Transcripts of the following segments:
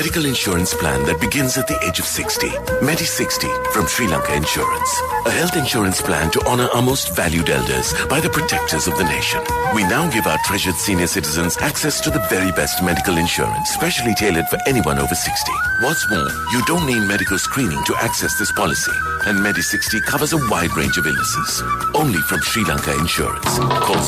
medical insurance plan that begins at the age of 60. Medi 60 from Sri Lanka Insurance. A health insurance plan to honor our most valued elders by the protectors of the nation. We now give our treasured senior citizens access to the very best medical insurance, specially tailored for anyone over 60. What's more, you don't need medical screening to access this policy. And Medi 60 covers a wide range of illnesses. Only from Sri Lanka Insurance. Call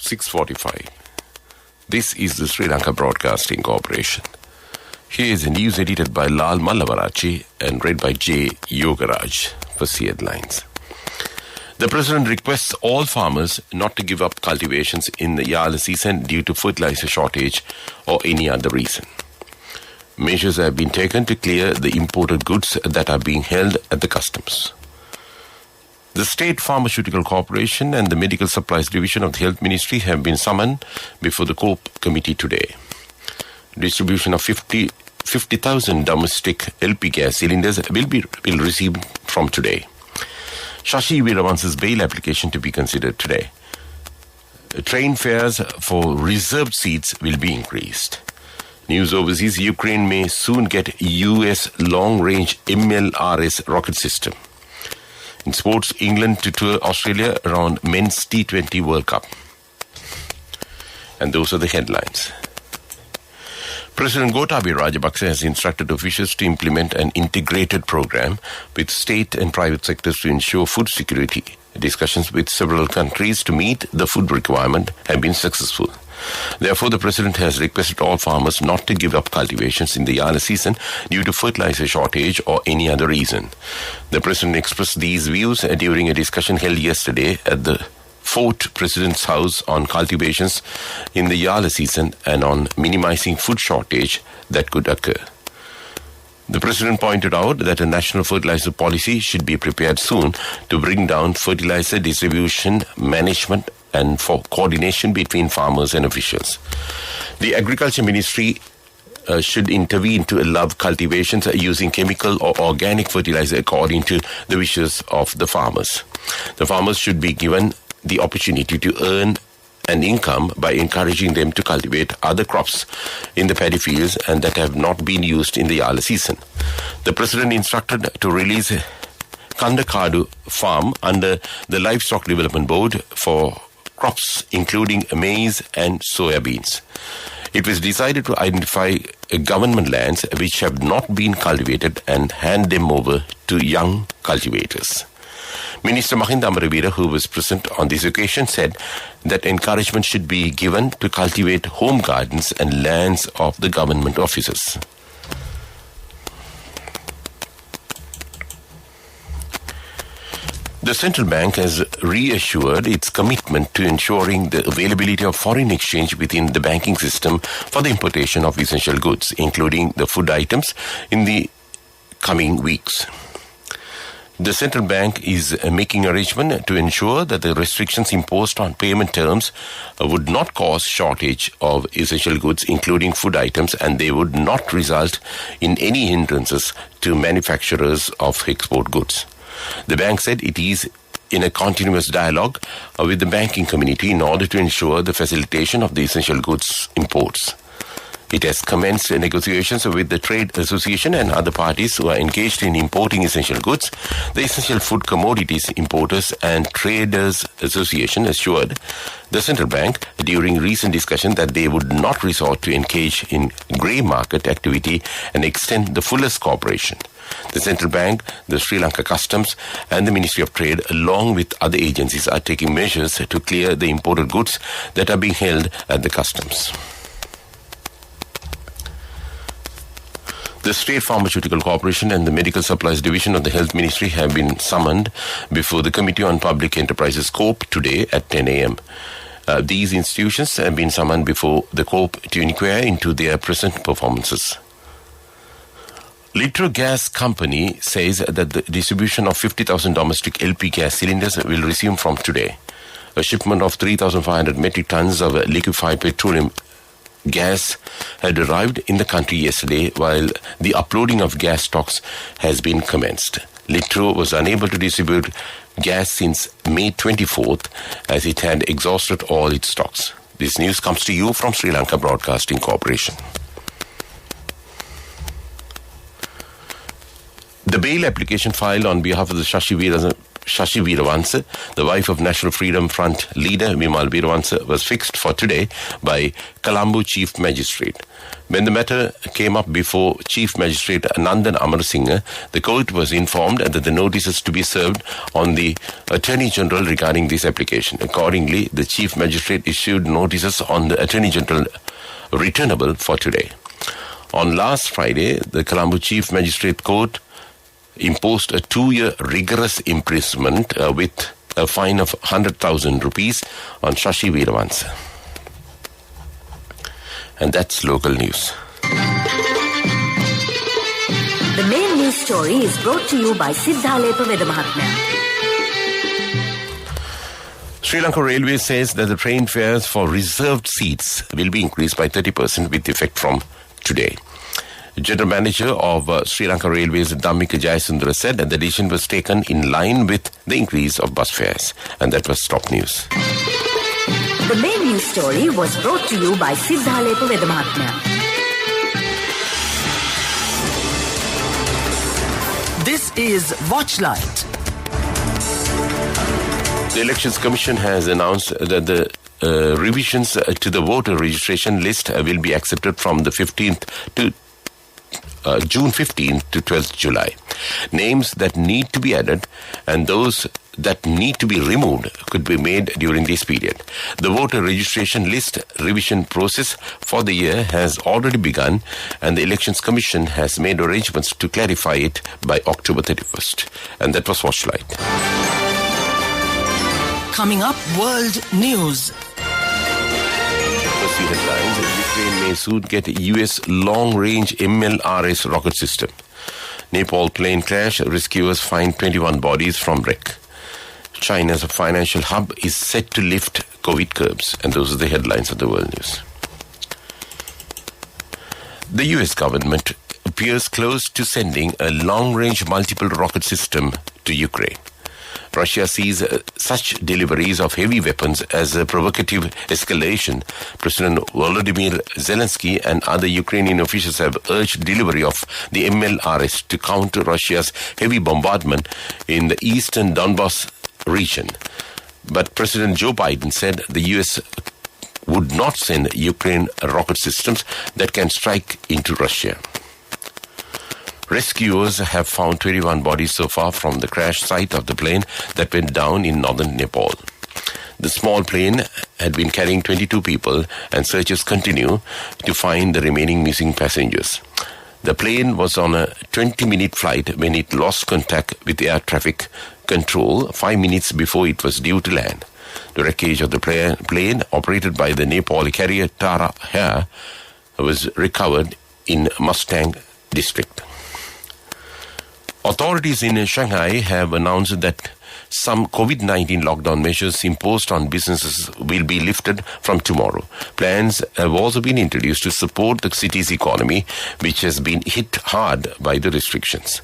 6:45. This is the Sri Lanka Broadcasting Corporation. Here is a news edited by Lal Mallavarachi and read by J. Yogaraj for C headlines. The President requests all farmers not to give up cultivations in the Yala season due to fertilizer shortage or any other reason. Measures have been taken to clear the imported goods that are being held at the customs. The State Pharmaceutical Corporation and the Medical Supplies Division of the Health Ministry have been summoned before the COPE committee today. Distribution of 50,000 domestic LP gas cylinders will receive from today. Shashi Veeravansa's bail application to be considered today. Train fares for reserved seats will be increased. News overseas, Ukraine may soon get US long-range MLRS rocket system. In sports, England to tour Australia around men's T20 World Cup. And those are the headlines. President Gotabaya Rajapaksa has instructed officials to implement an integrated program with state and private sectors to ensure food security. Discussions with several countries to meet the food requirement have been successful. Therefore, the President has requested all farmers not to give up cultivations in the Yala season due to fertilizer shortage or any other reason. The President expressed these views during a discussion held yesterday at the Fort President's House on cultivations in the Yala season and on minimizing food shortage that could occur. The President pointed out that a national fertilizer policy should be prepared soon to bring down fertilizer distribution, management, and for coordination between farmers and officials. The Agriculture Ministry should intervene to allow cultivations using chemical or organic fertilizer according to the wishes of the farmers. The farmers should be given the opportunity to earn an income by encouraging them to cultivate other crops in the paddy fields and that have not been used in the Yala season. The President instructed to release Kandakadu farm under the Livestock Development Board for crops including maize and soya beans. It was decided to identify government lands which have not been cultivated and hand them over to young cultivators. Minister Mahinda Amaraveera, who was present on this occasion, said that encouragement should be given to cultivate home gardens and lands of the government offices. The central bank has reassured its commitment to ensuring the availability of foreign exchange within the banking system for the importation of essential goods, including the food items, in the coming weeks. The central bank is making arrangements to ensure that the restrictions imposed on payment terms would not cause shortage of essential goods, including food items, and they would not result in any hindrances to manufacturers of export goods. The bank said it is in a continuous dialogue with the banking community in order to ensure the facilitation of the essential goods imports. It has commenced negotiations with the Trade Association and other parties who are engaged in importing essential goods. The Essential Food Commodities Importers and Traders Association assured the central bank during recent discussion that they would not resort to engage in grey market activity and extend the fullest cooperation. The central bank, the Sri Lanka Customs and the Ministry of Trade, along with other agencies, are taking measures to clear the imported goods that are being held at the customs. The State Pharmaceutical Corporation and the Medical Supplies Division of the Health Ministry have been summoned before the Committee on Public Enterprises COPE today at 10 a.m. These institutions have been summoned before the COPE to inquire into their present performances. Litro Gas Company says that the distribution of 50,000 domestic LP gas cylinders will resume from today. A shipment of 3,500 metric tons of liquefied petroleum gas had arrived in the country yesterday, while the uploading of gas stocks has been commenced. Litro was unable to distribute gas since May 24th as it had exhausted all its stocks. This news comes to you from Sri Lanka Broadcasting Corporation. The bail application filed on behalf of the Shashi Weerawansa, the wife of National Freedom Front leader Vimal Weerawansa, was fixed for today by Colombo Chief Magistrate. When the matter came up before Chief Magistrate Nandan Amarasinghe, the court was informed that the notices to be served on the Attorney General regarding this application. Accordingly, the Chief Magistrate issued notices on the Attorney General returnable for today. On last Friday, the Colombo Chief Magistrate Court imposed a 2-year rigorous imprisonment with a fine of 100,000 rupees on Shashi Weerawansa. And that's local news. The main news story is brought to you by Siddhalepa Vedamahatmya. Sri Lanka Railways says that the train fares for reserved seats will be increased by 30% with effect from today. General Manager of Sri Lanka Railways, Dhammika Jayasundara, said that the decision was taken in line with the increase of bus fares. And that was top news. The main news story was brought to you by Siddhalepa Vedamahatmya. This is Watchlight. The Elections Commission has announced that the revisions to the voter registration list will be accepted from the 15th to June 15th to 12th July. Names that need to be added and those that need to be removed could be made during this period. The voter registration list revision process for the year has already begun, and the Elections Commission has made arrangements to clarify it by October 31st. And that was Watchlight. Coming up, world news. The headlines: Ukraine may soon get a US long-range MLRS rocket system. Nepal plane crash, rescuers find 21 bodies from wreck. China's financial hub is set to lift COVID curbs. And those are the headlines of the world news. The US government appears close to sending a long-range multiple rocket system to Ukraine. Russia sees such deliveries of heavy weapons as a provocative escalation. President Volodymyr Zelensky and other Ukrainian officials have urged delivery of the MLRS to counter Russia's heavy bombardment in the eastern Donbas region. But President Joe Biden said the U.S. would not send Ukraine rocket systems that can strike into Russia. Rescuers have found 21 bodies so far from the crash site of the plane that went down in northern Nepal. The small plane had been carrying 22 people, and searchers continue to find the remaining missing passengers. The plane was on a 20-minute flight when it lost contact with air traffic control 5 minutes before it was due to land. The wreckage of the plane, operated by the Nepali carrier Tara Air, was recovered in Mustang district. Authorities in Shanghai have announced that some COVID-19 lockdown measures imposed on businesses will be lifted from tomorrow. Plans have also been introduced to support the city's economy, which has been hit hard by the restrictions.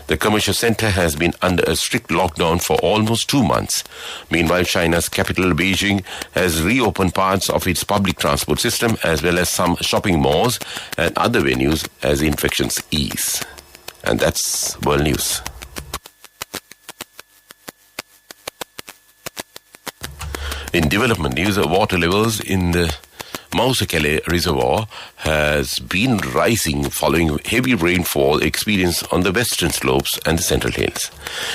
The commercial center has been under a strict lockdown for almost 2 months. Meanwhile, China's capital, Beijing, has reopened parts of its public transport system as well as some shopping malls and other venues as infections ease. And that's world news. In development news, water levels in the Mausekele Reservoir has been rising following heavy rainfall experienced on the western slopes and the central hills.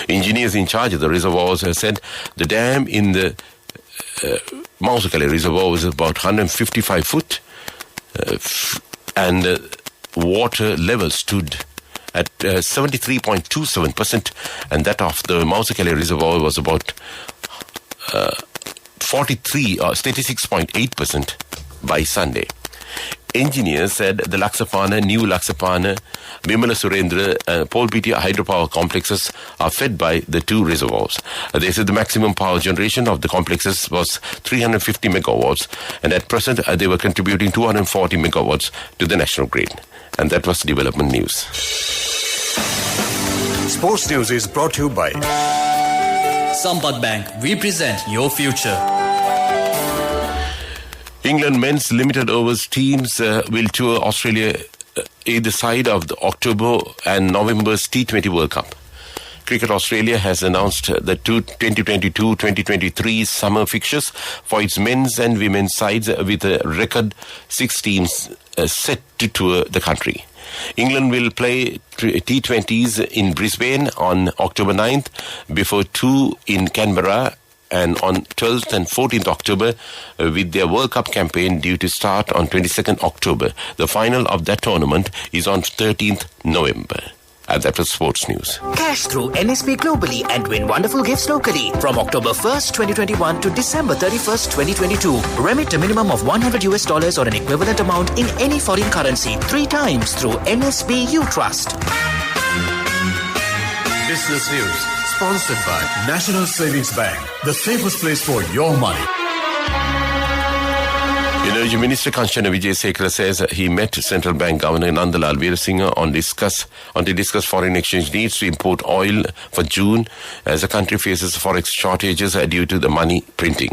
Engineers in charge of the reservoirs have said the dam in the Mausekele Reservoir was about 155 foot and water level stood at 73.27%, and that of the Mausekele Reservoir was about 36.8% by Sunday. engineers said the Laksapana, New Laksapana, Vimala Surendra, Paul Piti hydropower complexes are fed by the two reservoirs. They said the maximum power generation of the complexes was 350 megawatts, and at present they were contributing 240 megawatts to the national grid. And that was development news. Sports News is brought to you by Sampath Bank. We present your future. England men's limited overs teams will tour Australia either side of the October and November's T20 World Cup. Cricket Australia has announced the 2022-2023 summer fixtures for its men's and women's sides with a record 6 teams set to tour the country. England will play T20s in Brisbane on October 9th, before 2 in Canberra, and on 12th and 14th October with their World Cup campaign due to start on 22nd October. The final of that tournament is on 13th November. And that was sports news. Cash through NSB globally and win wonderful gifts locally. From October 1st, 2021 to December 31st, 2022. Remit a minimum of $100 or an equivalent amount in any foreign currency 3 times through NSB You Trust. Business News, sponsored by National Savings Bank, the safest place for your money. Energy Minister Kanchana Wijesekara says he met Central Bank Governor Nandalal Veerasinghe to discuss foreign exchange needs to import oil for June as the country faces forex shortages due to the money printing.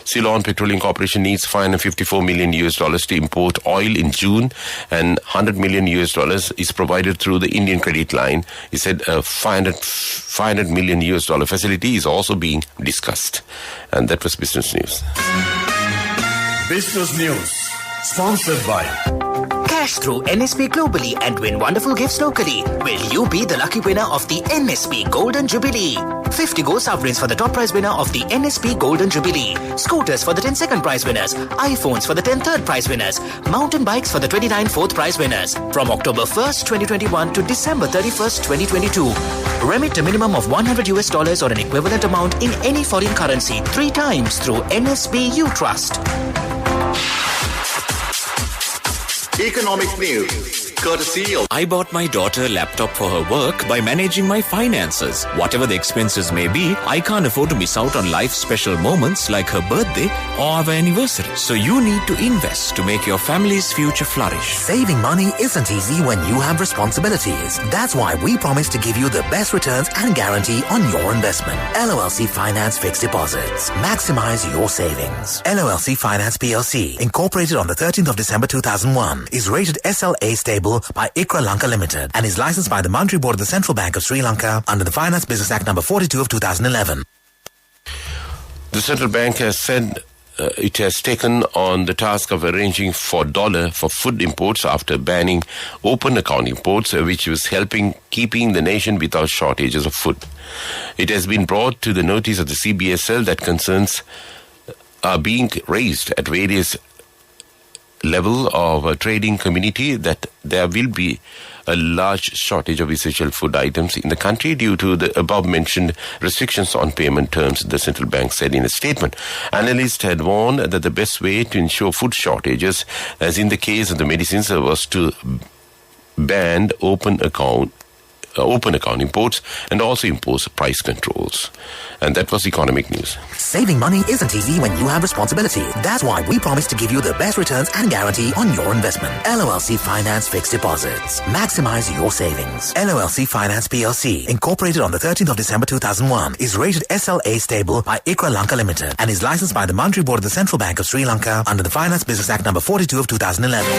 Ceylon Petroleum Corporation needs $554 million to import oil in June, and $100 million is provided through the Indian credit line. He said a $500 million facility is also being discussed. And that was business news. Business News, sponsored by Cash through NSB globally and win wonderful gifts locally. Will you be the lucky winner of the NSB Golden Jubilee? 50 gold sovereigns for the top prize winner of the NSB Golden Jubilee. Scooters for the 10 second prize winners. iPhones for the 10 third prize winners. Mountain bikes for the 29 fourth prize winners. From October 1st, 2021 to December 31st, 2022. Remit a minimum of $100 or an equivalent amount in any foreign currency 3 times through NSB You Trust. Economic news, courtesy of... I bought my daughter a laptop for her work by managing my finances. Whatever the expenses may be, I can't afford to miss out on life's special moments like her birthday or our anniversary. So you need to invest to make your family's future flourish. Saving money isn't easy when you have responsibilities. That's why we promise to give you the best returns and guarantee on your investment. LOLC Finance Fixed Deposits. Maximize your savings. LOLC Finance PLC, incorporated on the 13th of December 2001, is rated SLA stable by ICRA Lanka Limited and is licensed by the Monetary Board of the Central Bank of Sri Lanka under the Finance Business Act number 42 of 2011. The central bank has said it has taken on the task of arranging for dollar for food imports after banning open account imports, which was helping keeping the nation without shortages of food. It has been brought to the notice of the CBSL that concerns are being raised at various level of a trading community that there will be a large shortage of essential food items in the country due to the above-mentioned restrictions on payment terms, the central bank said in a statement. Analysts had warned that the best way to ensure food shortages, as in the case of the medicines, was to ban open account imports and also impose price controls. And that was economic news. Saving money isn't easy when you have responsibility. That's why we promise to give you the best returns and guarantee on your investment. LOLC Finance Fixed Deposits. Maximize your savings. LOLC Finance PLC, incorporated on the 13th of December 2001, is rated SLA stable by ICRA Lanka Limited and is licensed by the Monetary Board of the Central Bank of Sri Lanka under the Finance Business Act number 42 of 2011.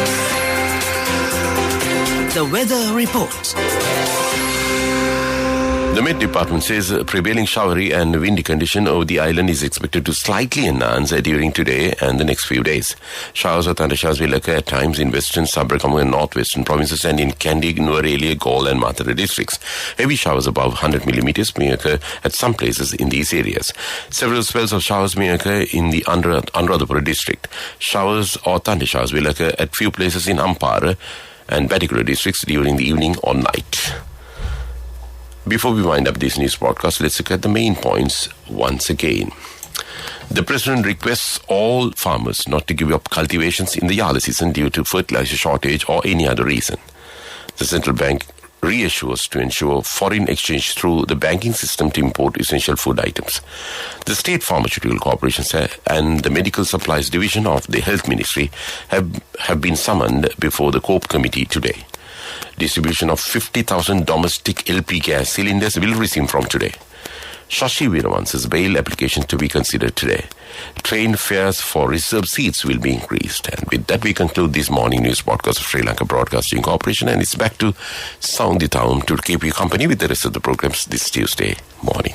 The weather report. The Met Department says prevailing showery and windy condition over the island is expected to slightly enhance during today and the next few days. Showers or thundershowers will occur at times in western, Sabarakamu and northwestern provinces and in Kandy, Nuwara, Galle and Matara districts. Heavy showers above 100 millimeters may occur at some places in these areas. Several spells of showers may occur in the Anuradhapura district. Showers or thundershowers will occur at few places in Ampara and Batikura districts during the evening or night. Before we wind up this news broadcast, let's look at the main points once again. The President requests all farmers not to give up cultivations in the Yala season due to fertilizer shortage or any other reason. The central bank reassures to ensure foreign exchange through the banking system to import essential food items. The State Pharmaceutical Corporation and the Medical Supplies Division of the Health Ministry have been summoned before the COPE committee today. Distribution of 50,000 domestic LP gas cylinders will resume from today. Shashi Veeravansa's bail application to be considered today. Train fares for reserved seats will be increased. And with that, we conclude this morning news podcast of Sri Lanka Broadcasting Corporation. And it's back to sound the town to keep you company with the rest of the programs this Tuesday morning.